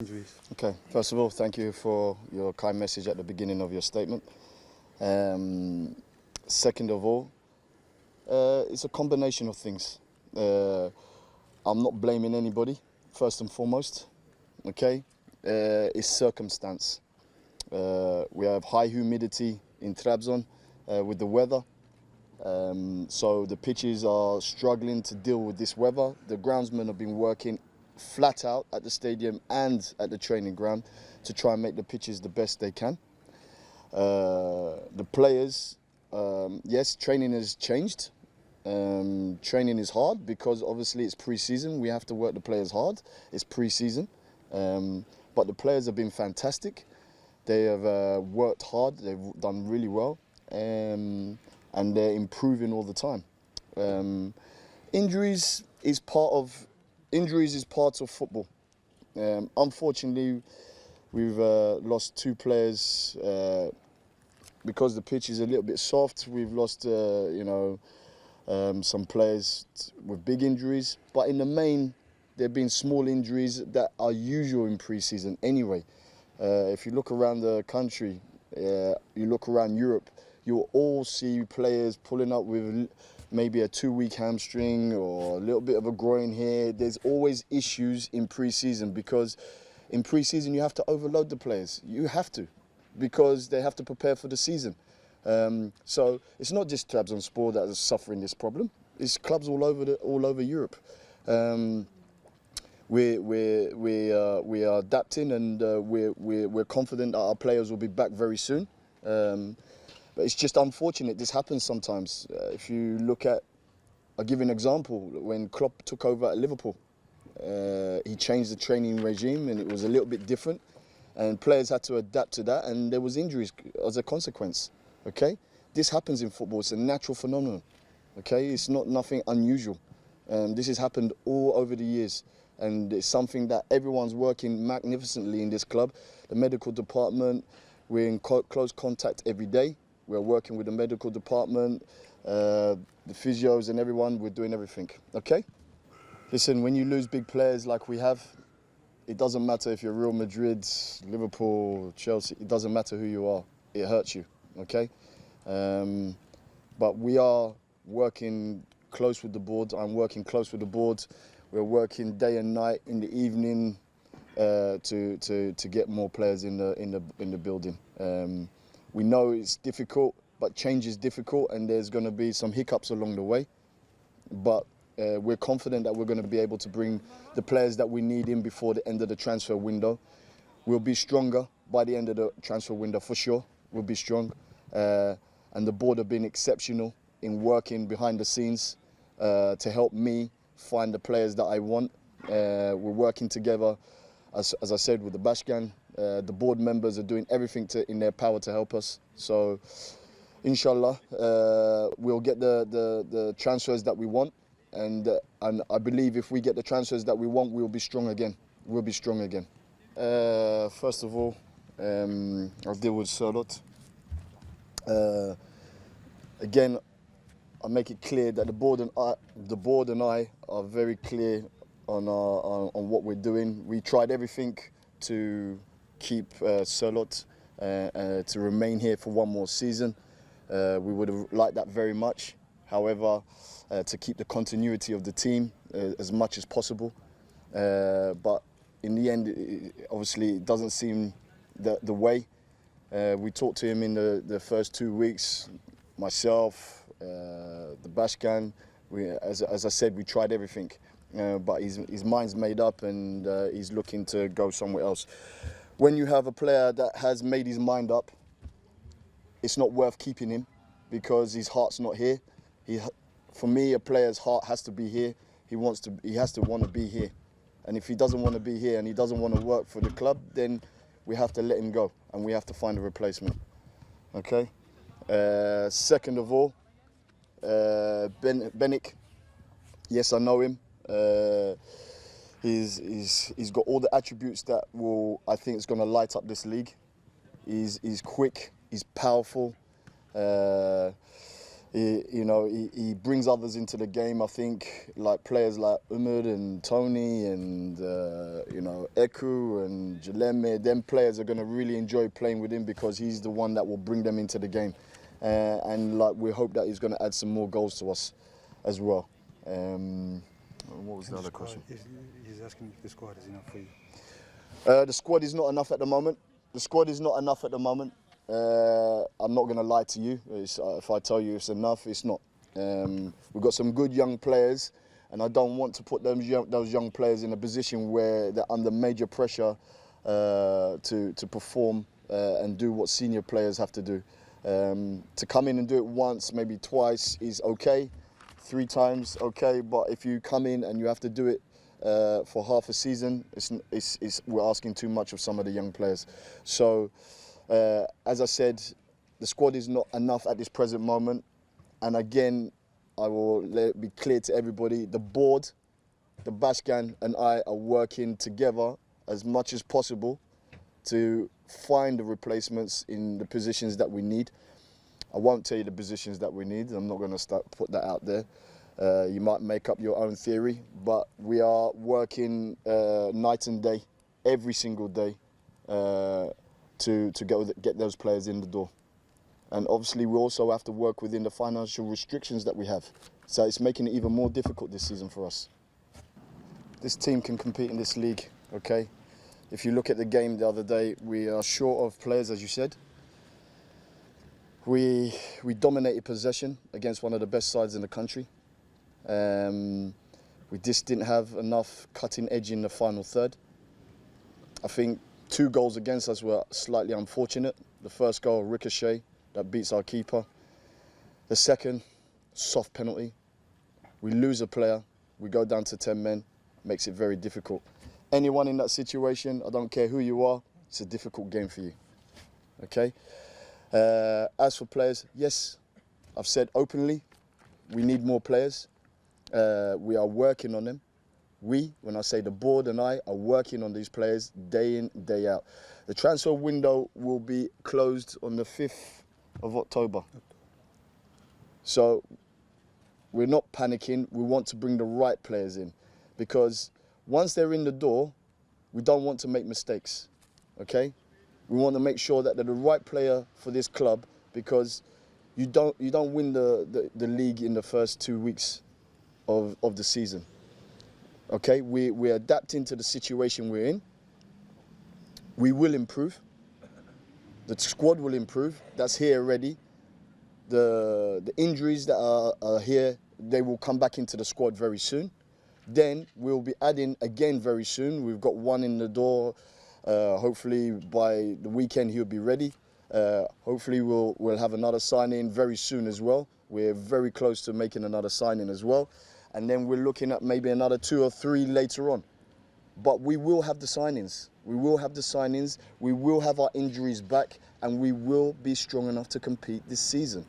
Injuries. Okay, first of all, thank you for your kind message at the beginning of your statement. Second of all, it's a combination of things. I'm not blaming anybody, first and foremost, okay? It's circumstance. We have high humidity in Trabzon with the weather. So the pitches are struggling to deal with this weather. The groundsmen have been working flat out at the stadium and at the training ground to try and make the pitches the best they can. The players, yes, training has changed. Training is hard because obviously it's pre-season. We have to work the players hard. It's pre-season. But the players have been fantastic. They have worked hard. They've done really well. And they're improving all the time. Injuries is part of football. Unfortunately, we've lost two players because the pitch is a little bit soft. We've lost, some players with big injuries. But in the main, there have been small injuries that are usual in pre-season anyway. If you look around the country, you look around Europe, you'll all see players pulling up with maybe a 2-week hamstring or a little bit of a groin here. There's always issues in pre-season because in pre-season you have to overload the players. You have to, because they have to prepare for the season. So it's not just Trabzonspor that is suffering this problem. It's clubs all over Europe. We are adapting, and we're confident that our players will be back very soon. But it's just unfortunate this happens sometimes. If you look at, I'll give you an example. When Klopp took over at Liverpool, he changed the training regime and it was a little bit different. And players had to adapt to that, and there was injuries as a consequence. Okay, this happens in football. It's a natural phenomenon. Okay, it's not nothing unusual. This has happened all over the years, and it's something that everyone's working magnificently in this club. The medical department, we're in close contact every day. We're working with the medical department, the physios and everyone. We're doing everything, okay? Listen, when you lose big players like we have, it doesn't matter if you're Real Madrid, Liverpool, Chelsea. It doesn't matter who you are. It hurts you, okay? But we are working close with the board. I'm working close with the board. We're working day and night in the evening to get more players in the building. We know it's difficult, but change is difficult, and there's going to be some hiccups along the way. But we're confident that we're going to be able to bring the players that we need in before the end of the transfer window. We'll be stronger by the end of the transfer window for sure. We'll be strong. And the board have been exceptional in working behind the scenes to help me find the players that I want. We're working together, as I said, with the Bashkan. The board members are doing everything in their power to help us. So, inshallah, we'll get the transfers that we want. And I believe if we get the transfers that we want, we'll be strong again. We'll be strong again. First of all, I'll deal with Sörloth. Again, I'll make it clear that the board and I are very clear on what we're doing. We tried everything to keep Sörloth to remain here for one more season. We would have liked that very much. However, to keep the continuity of the team as much as possible. But in the end, obviously, it doesn't seem the way. We talked to him in the first 2 weeks, myself, the Bashkan. As I said, we tried everything. But his mind's made up, and he's looking to go somewhere else. When you have a player that has made his mind up, it's not worth keeping him because his heart's not here. For me, a player's heart has to be here. He has to want to be here. And if he doesn't want to be here and he doesn't want to work for the club, then we have to let him go and we have to find a replacement. Okay? Second of all, Benik. Yes, I know him. He's got all the attributes that I think is going to light up this league. He's quick, he's powerful. he brings others into the game. I think like players like Umar and Tony and Eku and Jaleme, them players are going to really enjoy playing with him because he's the one that will bring them into the game, and like we hope that he's going to add some more goals to us as well. What was the other question? He's asking if the squad is enough for you. The squad is not enough at the moment. The squad is not enough at the moment. I'm not going to lie to you. If I tell you it's enough, it's not. We've got some good young players, and I don't want to put those young players in a position where they're under major pressure to perform and do what senior players have to do. To come in and do it once, maybe twice is okay. 3 times, okay. But if you come in and you have to do it for half a season, we're asking too much of some of the young players. So, as I said, the squad is not enough at this present moment. And again, I will let it be clear to everybody, the board, the Bashkan and I are working together as much as possible to find the replacements in the positions that we need. I won't tell you the positions that we need. I'm not going to put that out there. You might make up your own theory, but we are working night and day, every single day, to get those players in the door. And obviously we also have to work within the financial restrictions that we have. So it's making it even more difficult this season for us. This team can compete in this league, okay? If you look at the game the other day, we are short of players, as you said. We dominated possession against one of the best sides in the country. We just didn't have enough cutting edge in the final third. I think 2 goals against us were slightly unfortunate. The first goal, ricochet, that beats our keeper. The second, soft penalty. We lose a player, we go down to 10 men, makes it very difficult. Anyone in that situation, I don't care who you are, it's a difficult game for you, okay? As for players, yes, I've said openly, we need more players. We are working on them. We, when I say the board and I, are working on these players day in, day out. The transfer window will be closed on the 5th of October. So we're not panicking. We want to bring the right players in because once they're in the door, we don't want to make mistakes, okay? We want to make sure that they're the right player for this club because you don't win the league in the first 2 weeks of the season. Okay, we're adapting to the situation we're in. We will improve. The squad will improve. That's here already. The injuries that are here, they will come back into the squad very soon. Then we'll be adding again very soon. We've got one in the door. Hopefully by the weekend he'll be ready. Hopefully we'll have another signing very soon as well. We're very close to making another signing as well. And then we're looking at maybe another 2 or 3 later on. But we will have the signings. We will have the signings. We will have our injuries back, and we will be strong enough to compete this season.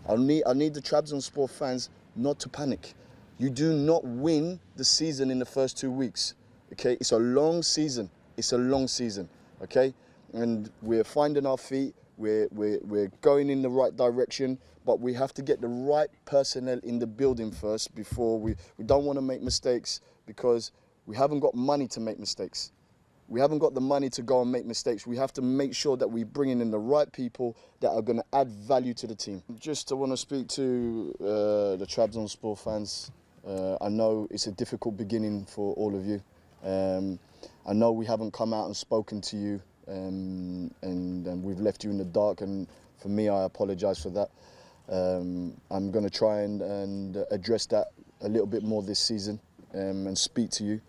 I need the Trabzonspor fans not to panic. You do not win the season in the first 2 weeks. Okay, it's a long season. It's a long season. Okay, and we're finding our feet. We're going in the right direction, but we have to get the right personnel in the building first before we don't want to make mistakes because we haven't got money to make mistakes. We haven't got the money to go and make mistakes. We have to make sure that we bring in the right people that are going to add value to the team. Just I want to speak to the Trabzonspor fans. I know it's a difficult beginning for all of you. I know we haven't come out and spoken to you. And we've left you in the dark, and for me, I apologise for that. I'm going to try and address that a little bit more this season and speak to you,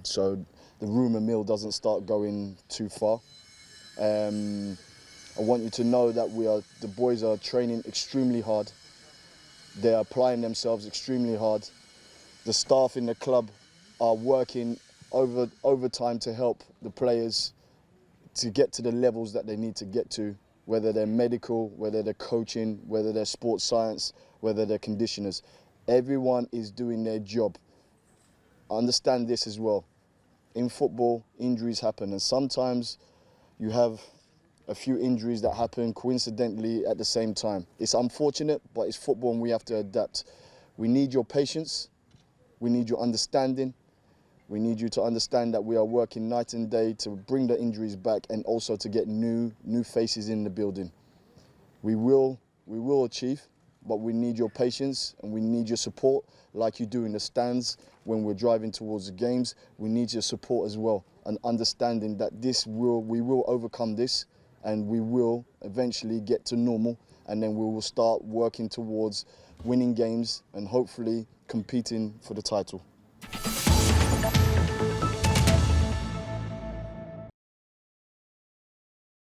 so the rumour mill doesn't start going too far. I want you to know that the boys are training extremely hard. They are applying themselves extremely hard. The staff in the club are working overtime to help the players to get to the levels that they need to get to, whether they're medical, whether they're coaching, whether they're sports science, whether they're conditioners. Everyone is doing their job. Understand this as well. In football, injuries happen, and sometimes you have a few injuries that happen coincidentally at the same time. It's unfortunate, but it's football and we have to adapt. We need your patience, we need your understanding, we need you to understand that we are working night and day to bring the injuries back and also to get new faces in the building. We will achieve, but we need your patience and we need your support like you do in the stands when we're driving towards the games. We need your support as well and understanding that we will overcome this and we will eventually get to normal, and then we will start working towards winning games and hopefully competing for the title.